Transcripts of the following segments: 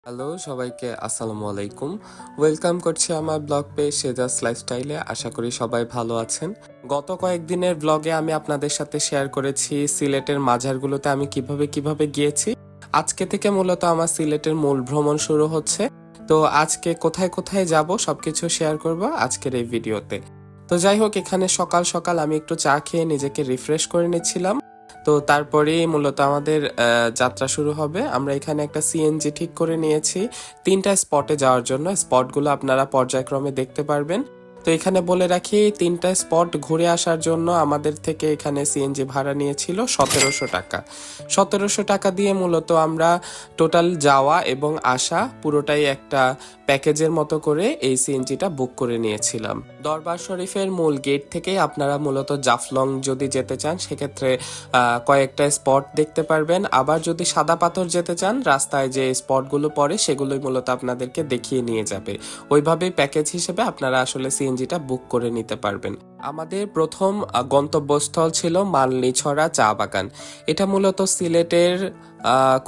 Hello সবাইকে আসসালামু আলাইকুম। ওয়েলকাম করছি আমার ব্লগ পেজ সেজাস লাইফস্টাইলে। আশা করি সবাই ভালো আছেন। গত কয়েকদিনের ব্লগে আমি আপনাদের সাথে শেয়ার করেছি সিলেটের মাজারগুলোতে আমি কিভাবে গিয়েছি। আজকে থেকে মূলত আমার সিলেটের মূল ভ্রমণ শুরু হচ্ছে। তো আজকে কোথায় কোথায় যাব সবকিছু শেয়ার করব আজকের এই ভিডিওতে। তো যাই হোক, এখানে সকাল সকাল আমি একটু চা খেয়ে নিজেকে রিফ্রেশ করে নিচ্ছিলাম। তো তারপরেই মূলত আমাদের যাত্রা শুরু হবে। আমরা এখানে একটা সিএনজি ঠিক করে নিয়েছি 3টা স্পটে যাওয়ার জন্য। স্পটগুলো আপনারা পর্যায়ক্রমে দেখতে পারবেন। তো এখানে বলে রাখি, 3টা স্পট ঘুরে আসার জন্য আমাদের থেকে এখানে সিএনজি ভাড়া নিয়েছিল 1700 টাকা। 1700 টাকা দিয়ে মূলত আমরা টোটাল যাওয়া এবং আসা পুরোটাই একটা প্যাকেজের মতো করে এই সিএনজিটা বুক করে নিয়েছিলাম। দরবার শরীফের মূল গেট থেকেই আপনারা মূলত জাফলং যদি যেতে চান সেক্ষেত্রে কয়েকটা স্পট দেখতে পারবেন। আবার যদি সাদা পাথর যেতে চান, রাস্তায় যে স্পটগুলো পড়ে সেগুলোই মূলত আপনাদেরকে দেখিয়ে নিয়ে যাবে। ওইভাবেই প্যাকেজ হিসেবে আপনারা আসলে সিএনজিটা বুক করে নিতে পারবেন। আমাদের প্রথম গন্তব্যস্থল ছিল মালনীছড়া চা বাগান। এটা মূলত সিলেটের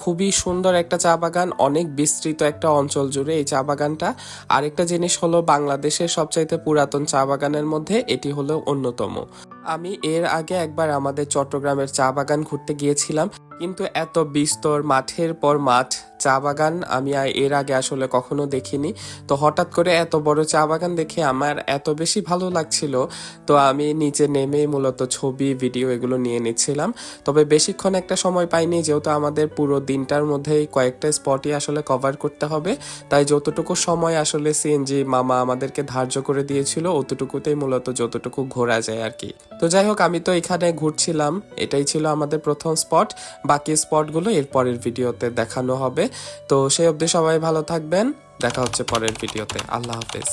খুবই সুন্দর একটা চা বাগান, অনেক বিস্তৃত একটা অঞ্চল জুড়ে এই চা বাগানটা। আরেকটা জিনিস হলো, বাংলাদেশের সবচাইতে পুরাতন চা বাগানের মধ্যে এটি হলো অন্যতম। আমি এর আগে একবার আমাদের চট্টগ্রামের চা বাগান ঘুরতে গিয়েছিলাম, কিন্তু এত বিস্তর মাঠের পর মাঠ চা বাগান আমি এর আগে আসলে কখনো দেখিনি। তো হঠাৎ করে এত বড় চা বাগান দেখে আমার এত বেশি ভালো লাগছিল, তো আমি নিচে নেমে মূলত ছবি ভিডিও এগুলো নিয়ে নিচ্ছিলাম। তবে বেশিক্ষণ একটা সময় পাইনি, যেহেতু আমাদের পুরো দিনটার মধ্যেই কয়েকটা স্পটই আসলে কভার করতে হবে। তাই যতটুকু সময় আসলে সিএনজি মামা আমাদেরকে ধার্য করে দিয়েছিল অতটুকুতেই মূলত যতটুকু ঘোরা যায় আর কি। তো যাই হোক, আমি তো এখানে ঘুরছিলাম, এটাই ছিল আমাদের প্রথম স্পট। বাকি স্পটগুলো এর পরের ভিডিওতে দেখানো হবে। তো সেই অবধি সবাই ভালো থাকবেন, দেখা হচ্ছে পরের ভিডিওতে। আল্লাহ হাফেজ।